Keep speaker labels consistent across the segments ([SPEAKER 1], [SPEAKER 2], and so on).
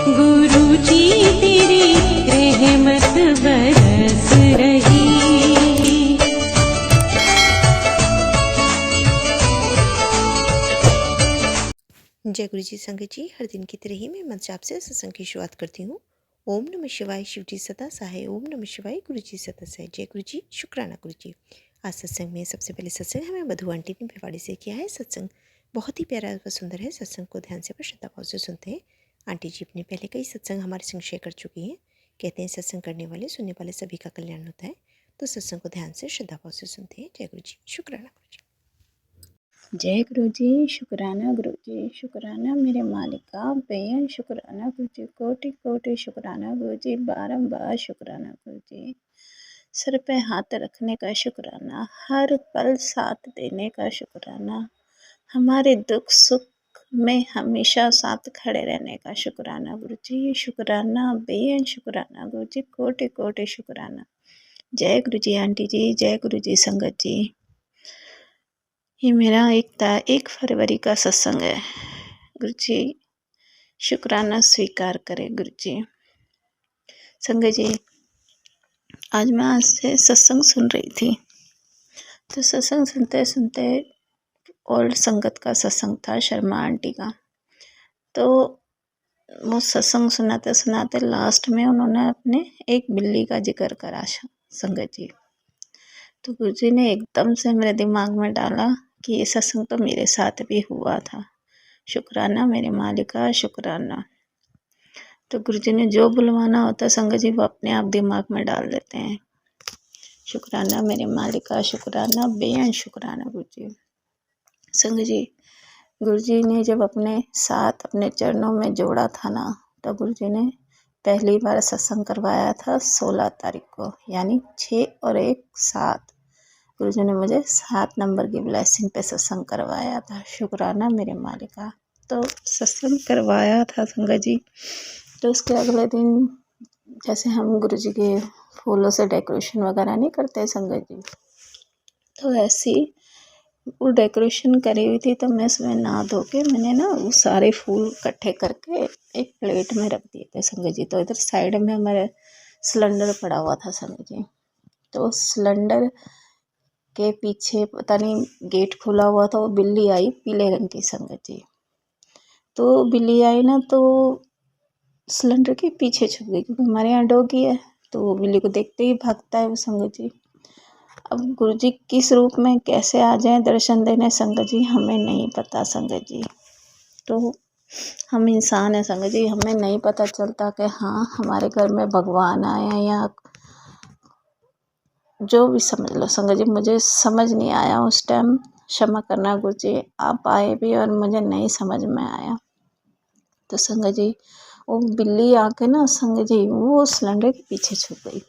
[SPEAKER 1] गुरु जी तेरी रहमत बरस रही।
[SPEAKER 2] जय गुरु जी संगत जी, हर दिन की तरह ही मैं मंच आपसे सत्संग की शुरुआत करती हूँ। ओम नमः शिवाय, शिव जी सदा सहाय। ओम नमः शिवाय, गुरु जी सदा सहाय। जय गुरु जी, शुक्राना गुरु जी। आज सत्संग में सबसे पहले सत्संग हमें मधु आंटी ने भिवाड़ी से किया है। सत्संग बहुत ही प्यारा व सुंदर है। सत्संग को ध्यान से व श्रद्धा भाव से सुनते हैं। आंटी जी अपने पहले कई सत्संग हमारे संग शेयर कर चुकी हैं। कहते हैं सत्संग करने वाले सुनने वाले सभी का कल्याण होता है। तो सत्संग को ध्यान से श्रद्धा भाव से सुनते हैं। जय गुरु जी, शुक्राना गुरु जी।
[SPEAKER 3] जय गुरु जी, शुक्राना गुरु जी, शुक्राना मेरे मालिका, बेअन शुक्राना गुरु जी, कोटि कोटि शुक्राना गुरु जी, बारंबार शुक्राना गुरु जी। सर पे हाथ रखने का शुक्राना, हर पल साथ देने का शुक्राना, हमारे दुख सुख में हमेशा साथ खड़े रहने का शुक्राना गुरु जी, शुक्राना बेअन शुक्राना गुरु जी, कोटि कोटि शुक्राना। जय गुरु जी आंटी जी, जय गुरु जी संगत जी। ये मेरा 1 फरवरी का सत्संग है। गुरु जी शुक्राना स्वीकार करें गुरु जी। संगत जी, आज मैं आज से सत्संग सुन रही थी, तो सत्संग सुनते सुनते ओल्ड संगत का सत्संग था, शर्मा आंटी का। तो वो सत्संग सुनाते सुनाते लास्ट में उन्होंने अपने एक बिल्ली का जिक्र करा संगत जी। तो गुरु जी ने एकदम से मेरे दिमाग में डाला कि ये सत्संग तो मेरे साथ भी हुआ था। शुक्राना मेरे मालिका, शुक्राना। तो गुरु जी ने जो बुलवाना होता है संगत जी, वो अपने आप दिमाग में डाल देते हैं। शुक्राना मेरे मालिका, शुक्राना बेअन शुक्राना गुरु जी। संगत जी, गुरु जी ने जब अपने साथ अपने चरणों में जोड़ा था ना, तो गुरु जी ने पहली बार सत्संग करवाया था 16 तारीख को, यानी 6 और 1 7। गुरु जी ने मुझे 7 नंबर की ब्लेसिंग पे सत्संग करवाया था। शुक्राना मेरे मालिका। तो सत्संग करवाया था संगत जी। तो उसके अगले दिन जैसे हम गुरु जी के फूलों से डेकोरेशन वगैरह नहीं करते संगत जी, तो ऐसी वो डेकोरेशन करी हुई थी। तो मैं उसमें नहा धो के मैंने ना वो सारे फूल इकट्ठे करके एक प्लेट में रख दिए थे संगत जी। तो इधर साइड में हमारे सिलेंडर पड़ा हुआ था संगत जी। तो सिलेंडर के पीछे पता नहीं गेट खुला हुआ था, वो बिल्ली आई पीले रंग की संगत जी। तो बिल्ली आई ना, तो सिलेंडर के पीछे छुप गई, क्योंकि हमारे यहाँ डॉगी है, तो वो बिल्ली को देखते ही भागता है वो संगत जी। अब गुरु जी किस रूप में कैसे आ जाए दर्शन देने संगत जी, हमें नहीं पता संगत जी। तो हम इंसान हैं संगत जी, हमें नहीं पता चलता कि हाँ हमारे घर में भगवान आए हैं या जो भी समझ लो संगत जी। मुझे समझ नहीं आया उस टाइम, क्षमा करना गुरु जी। आप आए भी और मुझे नहीं समझ में आया। तो संगत जी, वो बिल्ली आके ना संगत जी वो सिलेंडर के पीछे छुप गई।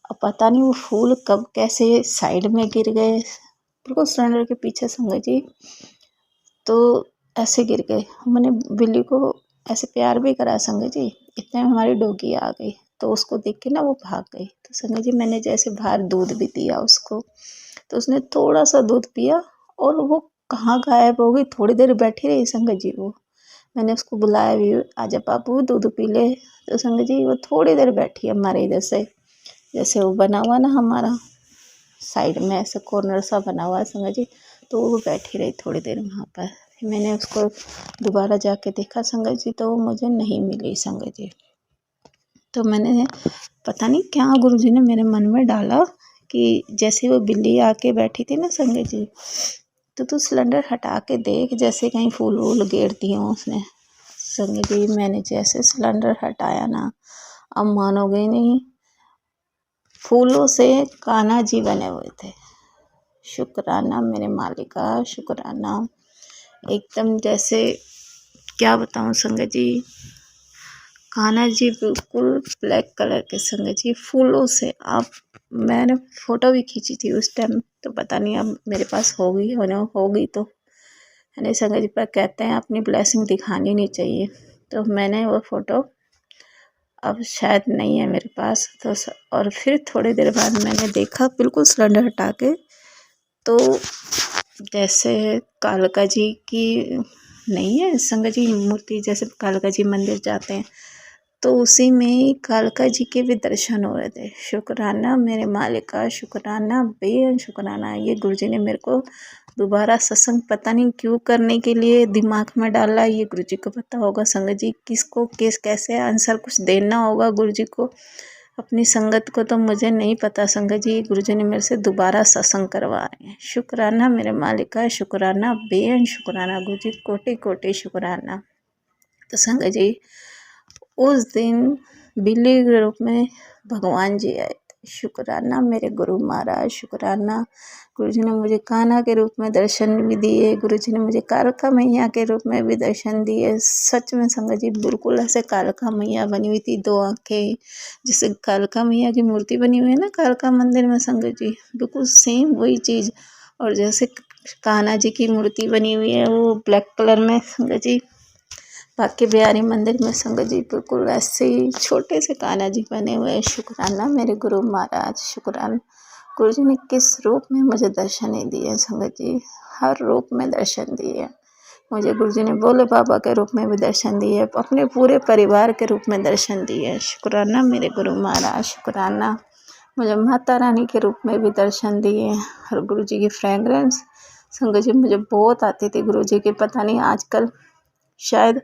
[SPEAKER 3] अब पता नहीं वो फूल कब कैसे साइड में गिर गए, बिल्कुल सिलेंडर के पीछे संगत जी। तो ऐसे गिर गए। मैंने बिल्ली को ऐसे प्यार भी करा संगत जी, इतने में हमारी डॉगी आ गई। तो उसको देख के ना वो भाग गई। तो संगत जी मैंने जैसे बाहर दूध भी दिया उसको, तो उसने थोड़ा सा दूध पिया और वो कहाँ गायब हो गई। थोड़ी देर बैठी रही संगत जी वो। मैंने उसको बुलाया भी, आजा पापू दूध पी ले। तो संगत जी वो थोड़ी देर बैठी हमारे इधर से, जैसे वो बना हुआ ना हमारा साइड में ऐसे कॉर्नर सा बना हुआ है संगत जी। तो वो बैठी रही थोड़ी देर वहाँ पर। फिर मैंने उसको दोबारा जाके देखा संगत जी, तो वो मुझे नहीं मिली संगत जी। तो मैंने पता नहीं क्या गुरु जी ने मेरे मन में डाला कि जैसे वो बिल्ली आके बैठी थी ना संगत जी, तो तू सिलेंडर हटा के देख, जैसे कहीं फूल वूल गिर दिए हों उसने। संगत जी मैंने जैसे सिलेंडर हटाया ना, अब मानोगे नहीं, फूलों से कान्हा जी बने हुए थे। शुक्राना मेरे मालिका, शुक्राना। एकदम जैसे क्या बताऊं संगत जी, कान्हा जी बिल्कुल ब्लैक कलर के संगत जी, फूलों से। आप मैंने फ़ोटो भी खींची थी उस टाइम, तो पता नहीं अब मेरे पास होगी तो है नहीं संगत जी। पर कहते हैं अपनी ब्लेसिंग दिखानी नहीं चाहिए, तो मैंने वो फ़ोटो अब शायद नहीं है मेरे पास। तो और फिर थोड़ी देर बाद मैंने देखा बिल्कुल सिलेंडर हटा के, तो जैसे कालका जी की नहीं है संगत जी मूर्ति, जैसे कालका जी मंदिर जाते हैं तो उसी में कालका जी के भी दर्शन हो रहे थे। शुक्राना मेरे मालिका, शुक्राना बेअन शुक्राना। ये गुरुजी ने मेरे को दोबारा सत्संग पता नहीं क्यों करने के लिए दिमाग में डाला, ये गुरुजी को पता होगा। संगत जी किसको किस कैसे आंसर कुछ देना होगा गुरुजी को, अपनी संगत को तो मुझे नहीं पता। संगत जी गुरुजी ने मेरे से दोबारा सत्संग करवा रहे हैं। शुक्राना मेरे मालिका, शुक्राना बेअन शुक्राना गुरुजी, कोटि कोटि शुक्राना। तो संगत जी उस दिन बिल्ली के रूप में भगवान जी आए थे। शुक्राना मेरे गुरु महाराज, शुक्राना गुरुजी ने मुझे कान्हा के रूप में दर्शन भी दिए, गुरुजी ने मुझे कालका मैया के रूप में भी दर्शन दिए। सच में संगत जी बिल्कुल ऐसे कालका मैया बनी हुई थी, 2 आँखें, जैसे कालका मैया की मूर्ति बनी हुई है ना कालका मंदिर में संगत जी, बिल्कुल सेम वही चीज़। और जैसे कान्हा जी की मूर्ति बनी हुई है वो ब्लैक कलर में संगत जी बांके बिहारी मंदिर में संगत जी, बिल्कुल ऐसे ही छोटे से कान्हा जी बने हुए हैं। शुक्राना मेरे गुरु महाराज, शुक्राना गुरुजी ने किस रूप में मुझे दर्शन दिए संगत जी, हर रूप में दर्शन दिए मुझे। गुरुजी ने भोले बाबा के रूप में भी दर्शन दिए, अपने पूरे परिवार के रूप में दर्शन दिए। शुक्राना मेरे गुरु महाराज, शुक्राना मुझे माता रानी के रूप में भी दर्शन दिए। और गुरुजी की फ्रेगरेंस संगत जी मुझे बहुत आती थी गुरुजी की, पता नहीं आजकल शायद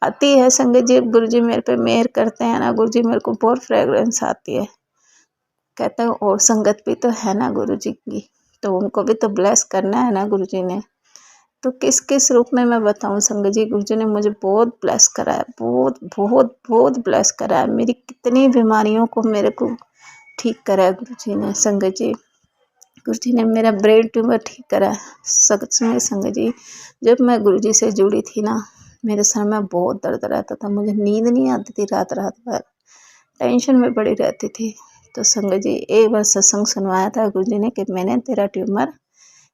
[SPEAKER 3] आती है संगत जी। गुरुजी मेरे पे मेहर करते हैं ना, गुरुजी मेरे को बहुत फ्रेगरेंस आती है। कहते हैं और संगत भी तो है ना गुरुजी की, तो उनको भी तो ब्लेस करना है ना गुरुजी ने। तो किस किस रूप में मैं बताऊं संगत जी, गुरुजी ने मुझे बहुत ब्लेस करा है, बहुत बहुत बहुत ब्लेस करा है। मेरी कितनी बीमारियों को मेरे को ठीक करा है गुरुजी ने संगत जी। गुरुजी ने मेरा ब्रेन ट्यूमर ठीक करा है। सच में संगत जी जब मैं गुरुजी से जुड़ी थी ना, मेरे सर में बहुत दर्द रहता था, मुझे नींद नहीं आती थी, रात रात भर टेंशन में पड़ी रहती थी। तो संगत जी एक बार सत्संग सुनवाया था गुरुजी ने कि मैंने तेरा ट्यूमर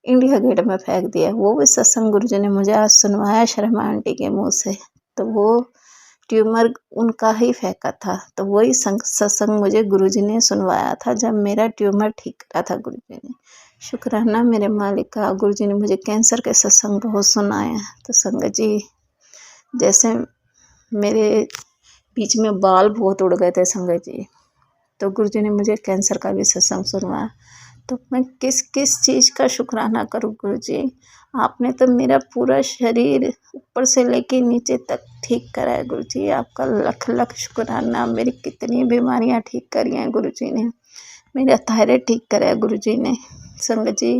[SPEAKER 3] इंडिया गेट में फेंक दिया। वो भी सत्संग गुरुजी ने मुझे आज सुनवाया शर्मा आंटी के मुँह से। तो वो ट्यूमर उनका ही फेंका था, तो वही सत्संग मुझे गुरुजी ने सुनवाया था जब मेरा ट्यूमर ठीक करा था गुरुजी ने। शुक्राना मेरे मालिका, गुरुजी ने मुझे कैंसर के सत्संग बहुत सुनाए हैं। तो संगत जी जैसे मेरे बीच में बाल बहुत उड़ गए थे संगत जी, तो गुरुजी ने मुझे कैंसर का भी सत्संग सुनवाया। तो मैं किस किस चीज़ का शुक्राना करूं गुरुजी, आपने तो मेरा पूरा शरीर ऊपर से लेके नीचे तक ठीक करा है गुरुजी, आपका लख लख शुक्राना। मेरी कितनी बीमारियां ठीक करी हैं गुरुजी ने, मेरा थायराइड ठीक करा है गुरुजी ने। संगत जी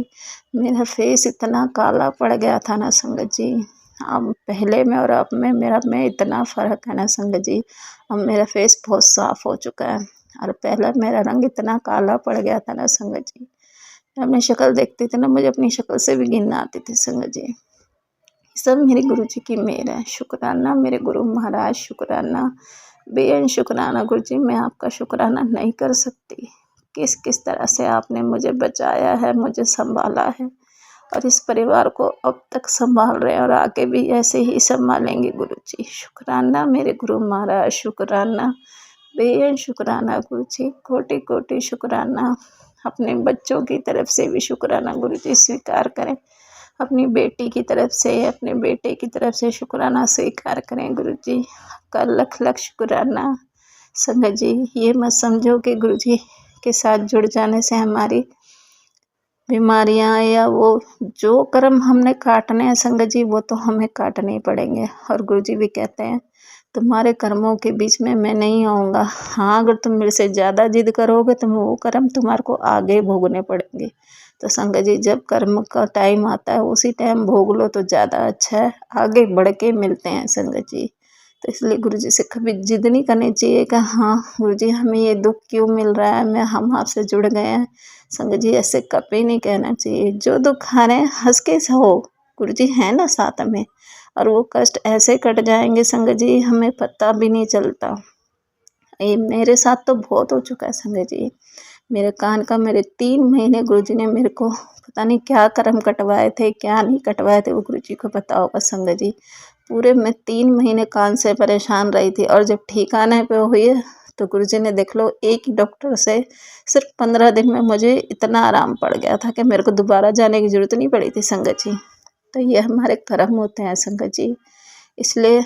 [SPEAKER 3] मेरा फेस इतना काला पड़ गया था ना संगत जी, अब पहले में और अब में मेरा में इतना फ़र्क है ना संगत जी। अब मेरा फेस बहुत साफ़ हो चुका है, और पहले मेरा रंग इतना काला पड़ गया था ना संगत जी, अपनी शक्ल देखती थी ना मुझे अपनी शक्ल से भी घिन आती थी संगत जी। सब मेरे गुरुजी की मेहर है। शुक्राना मेरे गुरु महाराज, शुक्राना बेअन शुक्राना गुरुजी, मैं आपका शुक्राना नहीं कर सकती। किस किस तरह से आपने मुझे बचाया है, मुझे संभाला है, और इस परिवार को अब तक संभाल रहे हैं और आगे भी ऐसे ही संभालेंगे गुरुजी। शुक्राना मेरे गुरु महाराज, शुक्राना बेअन शुक्राना गुरुजी, कोटि कोटि शुक्राना। अपने बच्चों की तरफ से भी शुक्राना गुरुजी स्वीकार करें, अपनी बेटी की तरफ से, अपने बेटे की तरफ से शुक्राना स्वीकार करें गुरुजी। आपका लख लख शुक्राना। संगत जी ये मत समझो कि गुरुजी के साथ जुड़ जाने से हमारी बीमारियां या वो जो कर्म हमने काटने हैं संगत जी वो तो हमें काटने ही पड़ेंगे। और गुरुजी भी कहते हैं तुम्हारे कर्मों के बीच में मैं नहीं आऊँगा। हाँ अगर तुम मेरे से ज़्यादा जिद करोगे तो वो कर्म तुम्हारे को आगे भोगने पड़ेंगे। तो संगत जी जब कर्म का टाइम आता है उसी टाइम भोग लो तो ज़्यादा अच्छा है, आगे बढ़ के मिलते हैं संगत जी। तो इसलिए गुरुजी से कभी जिद नहीं करनी चाहिए कि हाँ गुरुजी हमें ये दुख क्यों मिल रहा है, मैं हम आपसे जुड़ गए हैं। संगत जी ऐसे कभी नहीं कहना चाहिए, जो दुख आ रहे हैं हंस के सहो, गुरुजी है ना साथ में, और वो कष्ट ऐसे कट जाएंगे संगत जी हमें पता भी नहीं चलता। ये मेरे साथ तो बहुत हो चुका है संगत जी। मेरे कान का मेरे 3 महीने गुरुजी ने मेरे को पता नहीं क्या कर्म कटवाए थे, क्या नहीं कटवाए थे, वो गुरुजी को पता होगा संगत जी। पूरे मैं 3 महीने कान से परेशान रही थी, और जब ठीक आने पे हुई है तो गुरुजी ने देख लो एक ही डॉक्टर से सिर्फ 15 दिन में मुझे इतना आराम पड़ गया था कि मेरे को दोबारा जाने की ज़रूरत नहीं पड़ी थी संगत जी। तो ये हमारे कर्म होते हैं संगत जी। इसलिए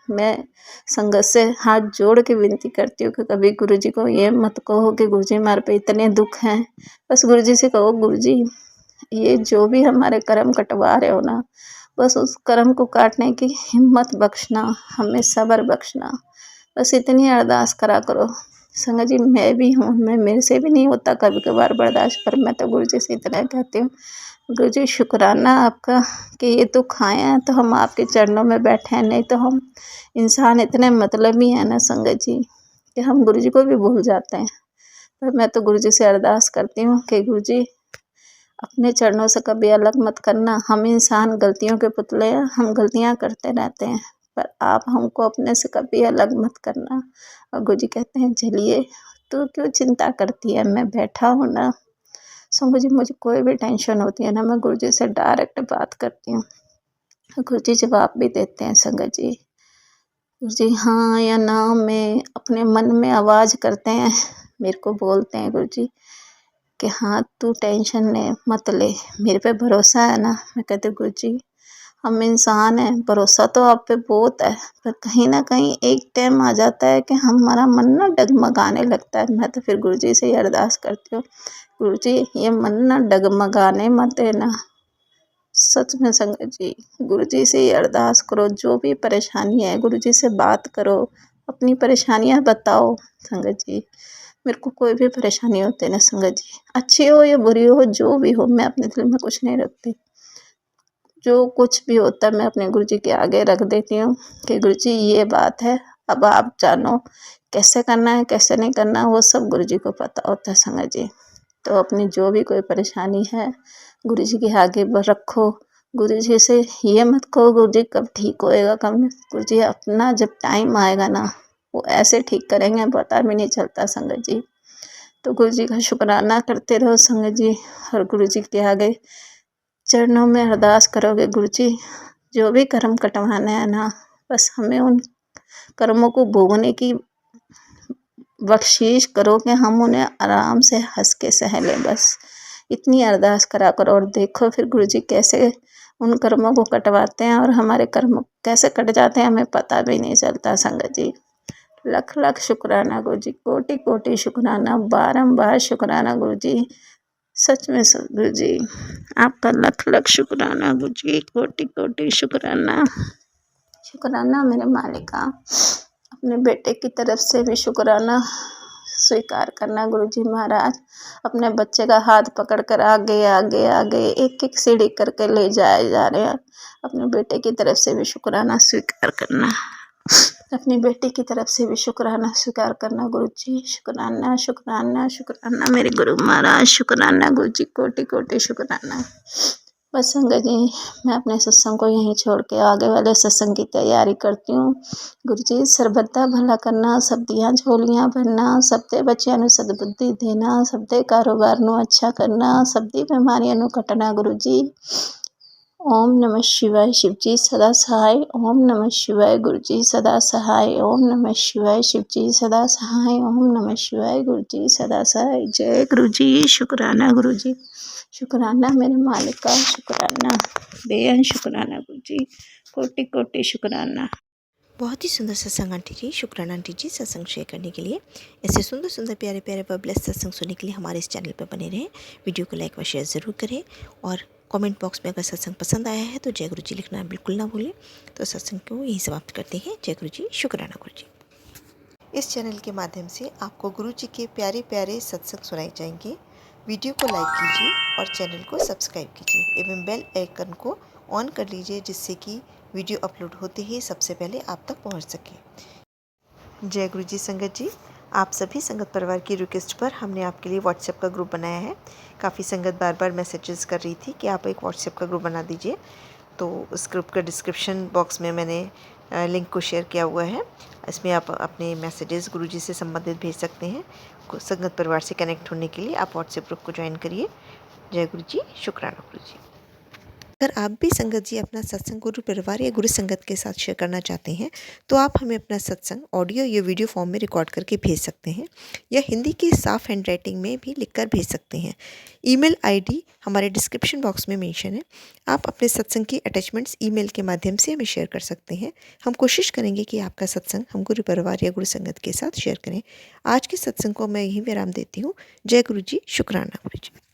[SPEAKER 3] मैं संगत से हाथ जोड़ के विनती करती हूँ कि कभी गुरुजी को ये मत कहो कि गुरुजी हमारे पे इतने दुख हैं। बस गुरुजी से कहो गुरुजी ये जो भी हमारे कर्म कटवा रहे हो ना, बस उस कर्म को काटने की हिम्मत बख्शना, हमें सब्र बख्शना, बस इतनी अरदास करा करो। संगत जी मैं भी हूँ, मेरे से भी नहीं होता कभी कभार बर्दाश्त, पर मैं तो गुरुजी से इतना कहती हूँ गुरुजी शुक्राना आपका कि ये दुख आए हैं तो हम आपके चरणों में बैठे हैं, नहीं तो हम इंसान इतने मतलबी हैं ना संगत जी कि हम गुरुजी को भी भूल जाते हैं। पर मैं तो गुरुजी से अरदास करती हूँ कि गुरुजी अपने चरणों से कभी अलग मत करना। हम इंसान गलतियों के पुतले हैं, हम गलतियाँ करते रहते हैं, पर आप हमको अपने से कभी अलग मत करना। और गुरुजी कहते हैं चलिए तू क्यों चिंता करती है, मैं बैठा हूँ ना। संगत जी मुझे कोई भी टेंशन होती है ना, मैं गुरुजी से डायरेक्ट बात करती हूँ, गुरुजी जवाब भी देते हैं संगत जी। गुरुजी हाँ या ना में अपने मन में आवाज़ करते हैं, मेरे को बोलते हैं गुरुजी कि हाँ तू टेंशन मत ले, मेरे पे भरोसा है ना। मैं कहती हूँ गुरुजी हम इंसान हैं, भरोसा तो आप पे बहुत है, पर कहीं ना कहीं एक टाइम आ जाता है कि हमारा मन ना डगमगाने लगता है। मैं तो फिर गुरुजी से ही अरदास करती हूँ गुरुजी ये मन ना डगमगाने मत देना। सच में संगत जी गुरुजी से ही अरदास करो, जो भी परेशानी है गुरुजी से बात करो, अपनी परेशानियाँ बताओ संगत जी। मेरे को कोई भी परेशानी होती है ना संगत जी, अच्छी हो या बुरी हो, जो भी हो, मैं अपने दिल में कुछ नहीं रखती। जो कुछ भी होता है मैं अपने गुरुजी के आगे रख देती हूँ कि गुरुजी ये बात है, अब आप जानो कैसे करना है कैसे नहीं करना, वो सब गुरुजी को पता होता है संगत जी। तो अपनी जो भी कोई परेशानी है गुरुजी के आगे रखो। गुरुजी से ये मत कहो गुरुजी कब ठीक होएगा कब नहीं, गुरुजी अपना जब टाइम आएगा ना वो ऐसे ठीक करेंगे पता भी नहीं चलता संगत जी। तो गुरुजी का शुक्राना करते रहो संगत जी, और गुरुजी के आगे चरणों में अरदास करोगे गुरुजी जो भी कर्म कटवाना है ना, बस हमें उन कर्मों को भोगने की बख्शीश करो कि हम उन्हें आराम से हंस के सह लें। बस इतनी अरदास करा करो और देखो फिर गुरुजी कैसे उन कर्मों को कटवाते हैं और हमारे कर्म कैसे कट जाते हैं हमें पता भी नहीं चलता संगत जी। लख लख शुक्राना गुरुजी, कोटि कोटि शुक्राना, बारंबार शुक्राना गुरुजी। सच में गुरुजी आपका लख लख शुक्राना गुरुजी, कोटि कोटि शुक्राना। शुक्राना मेरे मालिका, अपने बेटे की तरफ से भी शुक्राना स्वीकार करना गुरुजी महाराज। अपने बच्चे का हाथ पकड़कर आगे आगे आगे एक एक सीढ़ी करके ले जाए जा रहे हैं, अपने बेटे की तरफ से भी शुक्राना स्वीकार करना, अपनी बेटी की तरफ से भी शुक्राना स्वीकार करना गुरुजी। शुक्राना शुक्राना शुक्राना मेरे गुरु महाराज, शुक्राना गुरुजी, कोटि कोटि शुक्राना। बस संगत जी मैं अपने सत्संग को यहीं छोड़ के आगे वाले सत्संग की तैयारी करती हूँ। गुरुजी सरबत्ता भला करना, सब दियाँ झोलियाँ भरना, सबके बच्चों ਨੂੰ सद्बुद्धि देना, सबके कारोबार ਨੂੰ अच्छा करना, सबकी बीमारियों ਨੂੰ कटना गुरुजी। ओम नमः शिवाय शिवजी सदा सहाय, ओम नमः शिवाय गुरुजी सदा सहाय, ओम नमः शिवाय शिवजी सदा सहाय, ओम नमः शिवाय गुरुजी सदा सहाय। जय गुरुजी, शुक्राना गुरुजी, शुक्राना मेरे मालिका, शुक्राना बेअन शुक्राना गुरुजी, कोटि कोटि शुक्राना।
[SPEAKER 2] बहुत ही सुंदर सत्संग आंटी जी, शुक्राना आंटी जी सत्संग शेयर करने के लिए। ऐसे सुंदर सुंदर प्यारे प्यारे व ब्लेस्ड सत्संग सुनने के लिए हमारे इस चैनल पर बने रहें। वीडियो को लाइक व शेयर ज़रूर करें और कमेंट बॉक्स में अगर सत्संग पसंद आया है तो जय गुरु जी लिखना बिल्कुल ना भूलें। तो सत्संग को यहीं समाप्त करते हैं। जय गुरु जी, शुक्राना गुरु जी। इस चैनल के माध्यम से आपको गुरु जी के प्यारे प्यारे सत्संग सुनाए जाएंगे। वीडियो को लाइक कीजिए और चैनल को सब्सक्राइब कीजिए एवं बेल आइकन को ऑन कर लीजिए, जिससे कि वीडियो अपलोड होते ही सबसे पहले आप तक पहुंच सके। जय गुरु जी संगत जी, आप सभी संगत परिवार की रिक्वेस्ट पर हमने आपके लिए व्हाट्सएप का ग्रुप बनाया है। काफ़ी संगत बार बार मैसेजेस कर रही थी कि आप एक व्हाट्सएप का ग्रुप बना दीजिए, तो उस ग्रुप का डिस्क्रिप्शन बॉक्स में मैंने लिंक को शेयर किया हुआ है। इसमें आप अपने मैसेजेस गुरुजी से संबंधित भेज सकते हैं। संगत परिवार से कनेक्ट होने के लिए आप व्हाट्सएप ग्रुप को ज्वाइन करिए। जय गुरु जी, शुक्राना गुरु जी। अगर आप भी संगत जी अपना सत्संग गुरु परिवार या गुरु संगत के साथ शेयर करना चाहते हैं तो आप हमें अपना सत्संग ऑडियो या वीडियो फॉर्म में रिकॉर्ड करके भेज सकते हैं या हिंदी की साफ हैंड राइटिंग में भी लिखकर भेज सकते हैं। ईमेल आईडी हमारे डिस्क्रिप्शन बॉक्स में मेंशन है। आप अपने सत्संग की अटैचमेंट्स ईमेल के माध्यम से हमें शेयर कर सकते हैं। हम कोशिश करेंगे कि आपका सत्संग हम गुरु परिवार या गुरु संगत के साथ शेयर करें। आज के सत्संग को मैं यहीं विराम देती हूँ। जय गुरु जी, शुक्राना गुरु जी।